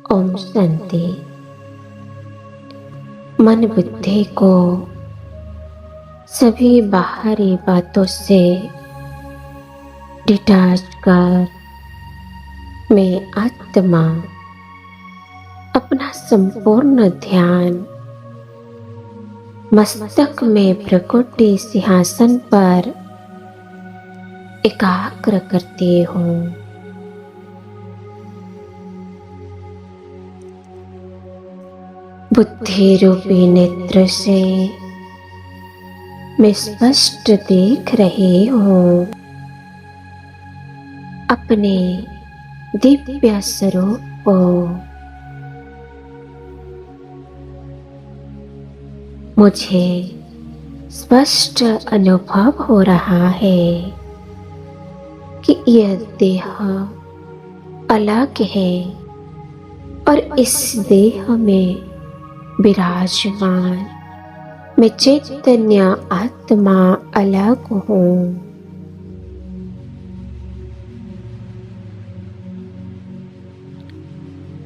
ओम शांति। मन बुद्धि को सभी बाहरी बातों से डिटैच कर मैं आत्मा अपना संपूर्ण ध्यान मस्तक में प्रकृति सिंहासन पर एकाग्र करती हूँ। बुद्धि रूपी नेत्र से मैं स्पष्ट देख रही हूँ अपने दिव्य स्वरूप को। मुझे स्पष्ट अनुभव हो रहा है कि यह देह अलग है और इस देह में विराजमान मैं चैतन्य आत्मा अलग हूँ।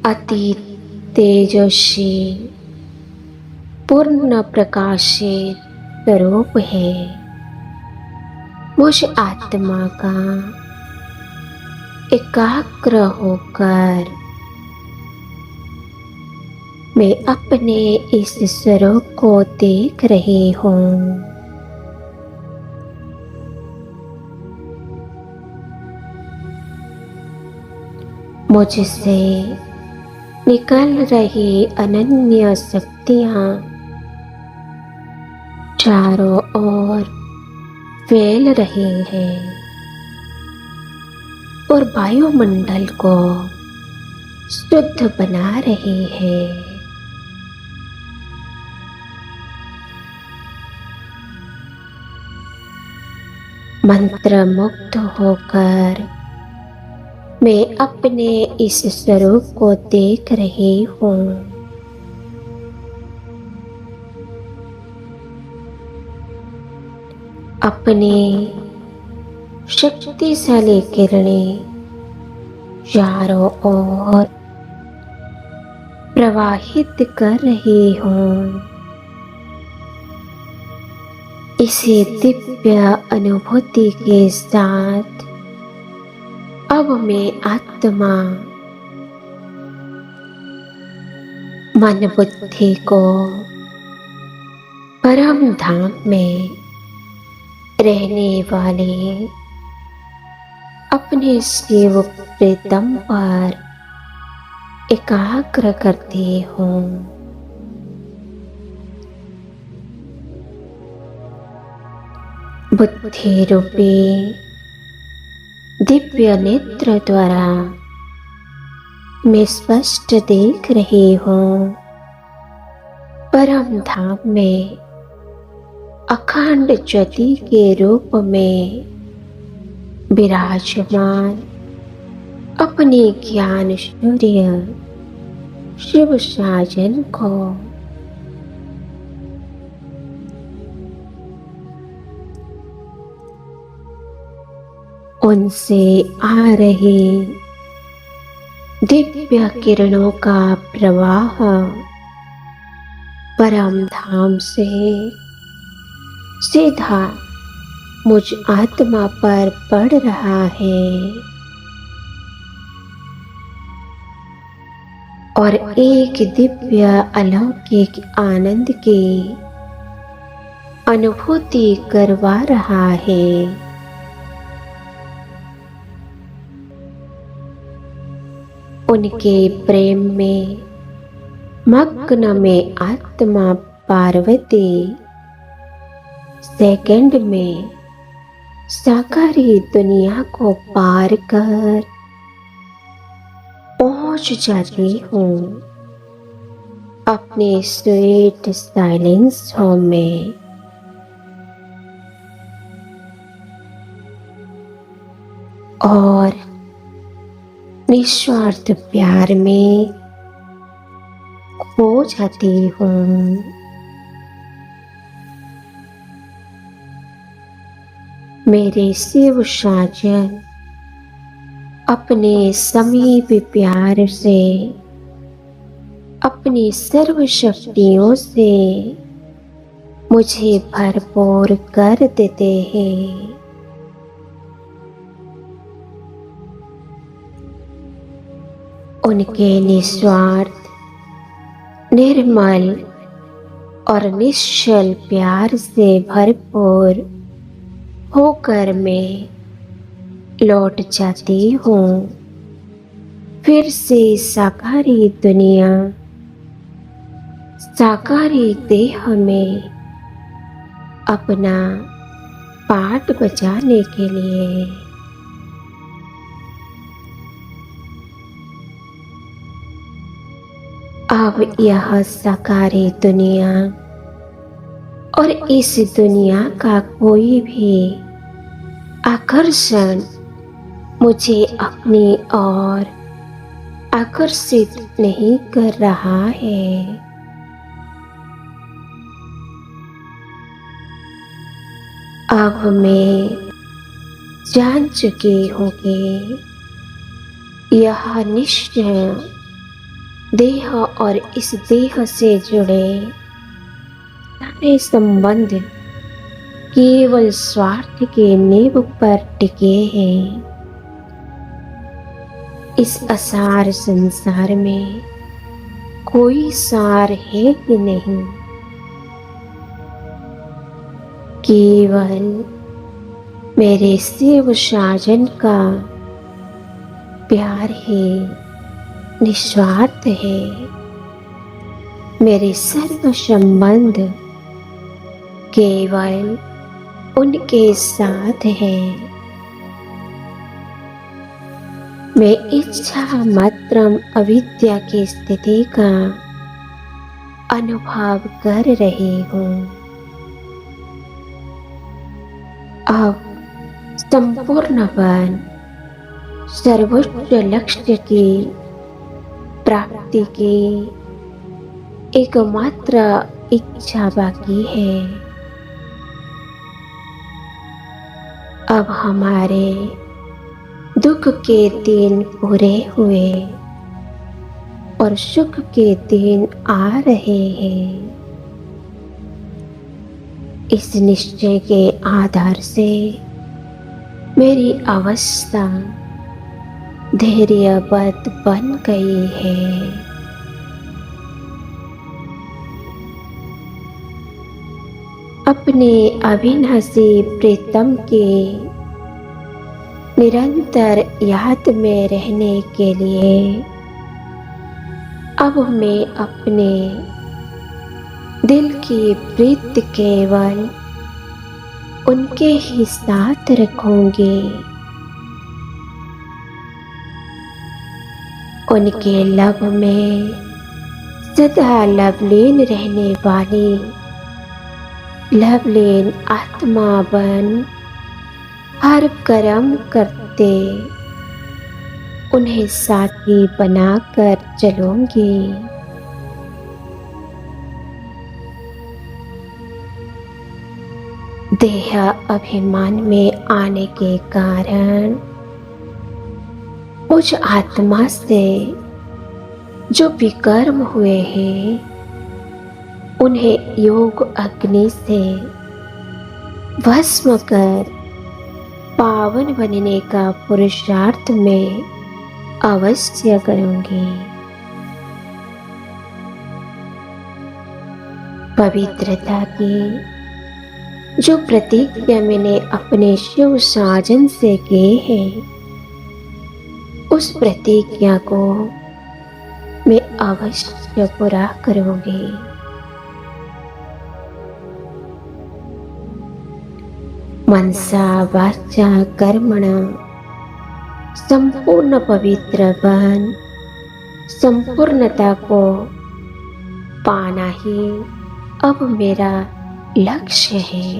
अति तेजस्वी पूर्ण प्रकाशित स्वरूप है। मुझ आत्मा का एकाग्र होकर मैं अपने इस स्वरूप को देख रही हूँ। मुझसे निकल रही अनन्य शक्तियाँ चारों ओर फैल रही हैं और वायुमंडल को शुद्ध बना रही है। मंत्र मुक्त होकर मैं अपने इस स्वरूप को देख रही हूँ। अपनी शक्तिशाली किरणें चारों ओर प्रवाहित कर रही हूँ। इसी दिव्य अनुभूति के साथ अब मैं आत्मा मन बुद्धि को परम धाम में रहने वाले अपने शिव प्रीतम पर एकाग्र करती हूँ। बुद्धि रूपी दिव्य नेत्र द्वारा मैं स्पष्ट देख रही हूँ परम धाम में अखंड ज्योति के रूप में विराजमान अपने ज्ञान सूर्य शिव साजन को। उनसे आ रही दिव्य किरणों का प्रवाह परम धाम से सीधा मुझ आत्मा पर पड़ रहा है और एक दिव्य अलौकिक आनंद की अनुभूति करवा रहा है। उनके प्रेम में मग्न में आत्मा पार्वती सेकंड में साकारी दुनिया को पार कर पहुंच जाती हूँ अपने स्वीट साइलेंस होम में। और निस्वार्थ प्यार में खो जाती हूँ। मेरे शिव साजन अपने समीप प्यार से अपनी सर्व शक्तियों से मुझे भरपूर कर देते हैं। उनके निस्वार्थ, निर्मल और निश्चल प्यार से भरपूर होकर मैं लौट जाती हूँ फिर से साकारी दुनिया, साकारी देह में अपना पाठ बजाने के लिए। अब यह साकारी दुनिया और इस दुनिया का कोई भी आकर्षण मुझे अपनी ओर आकर्षित नहीं कर रहा है। अब मैं जान चुकी हूँ कि यह निश्चय देह और इस देह से जुड़े सारे संबंध केवल स्वार्थ के नींव पर टिके हैं। इस असार संसार में कोई सार है कि नहीं, केवल मेरे शिव साजन का प्यार है, निस्वार्थ है। मेरे सर्व संबंध केवल उनके साथ है। मैं इच्छा मात्रम अविद्या की स्थिति का अनुभव कर रही हूँ। अब संपूर्ण वन सर्वोच्च लक्ष्य की प्राप्ति की एकमात्र इच्छा बाकी है। अब हमारे दुख के दिन पूरे हुए और सुख के दिन आ रहे हैं। इस निश्चय के आधार से मेरी अवस्था धैर्यवत बन गई है। अपने अविनाशी प्रीतम के निरंतर याद में रहने के लिए अब मैं अपने दिल की प्रीत केवल उनके ही साथ रखूंगी। उनके लब में सदा लवलीन रहने वाली लवलीन आत्मा बन हर कर्म करते उन्हें साथी बनाकर चलूंगी। देह अभिमान में आने के कारण मुझ आत्मा से जो विकर्म हुए हैं उन्हें योग अग्नि से भस्म कर पावन बनने का पुरुषार्थ में अवश्य करूंगी। पवित्रता की जो प्रतिज्ञा मैंने अपने शिव साजन से की है उस प्रतिज्ञा को मैं अवश्य पूरा करूंगी। मनसा वाचा कर्मणा संपूर्ण पवित्र बन संपूर्णता को पाना ही अब मेरा लक्ष्य है।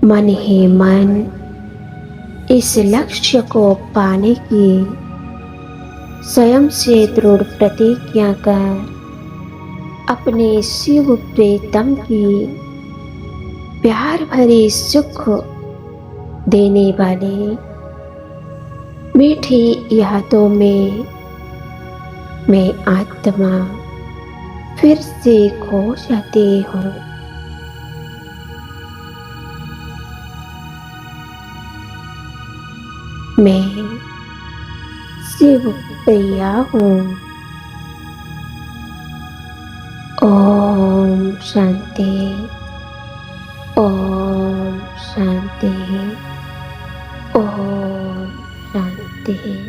मन ही मन इस लक्ष्य को पाने की स्वयं से दृढ़ प्रतिज्ञा कर अपने शिव प्रीतम की प्यार भरी सुख देने वाले मीठी यादों में मैं आत्मा फिर से खो जाती हूँ। मैं शिव प्रिया हूँ। ओम शांति। ओम शांति। ओम शांति।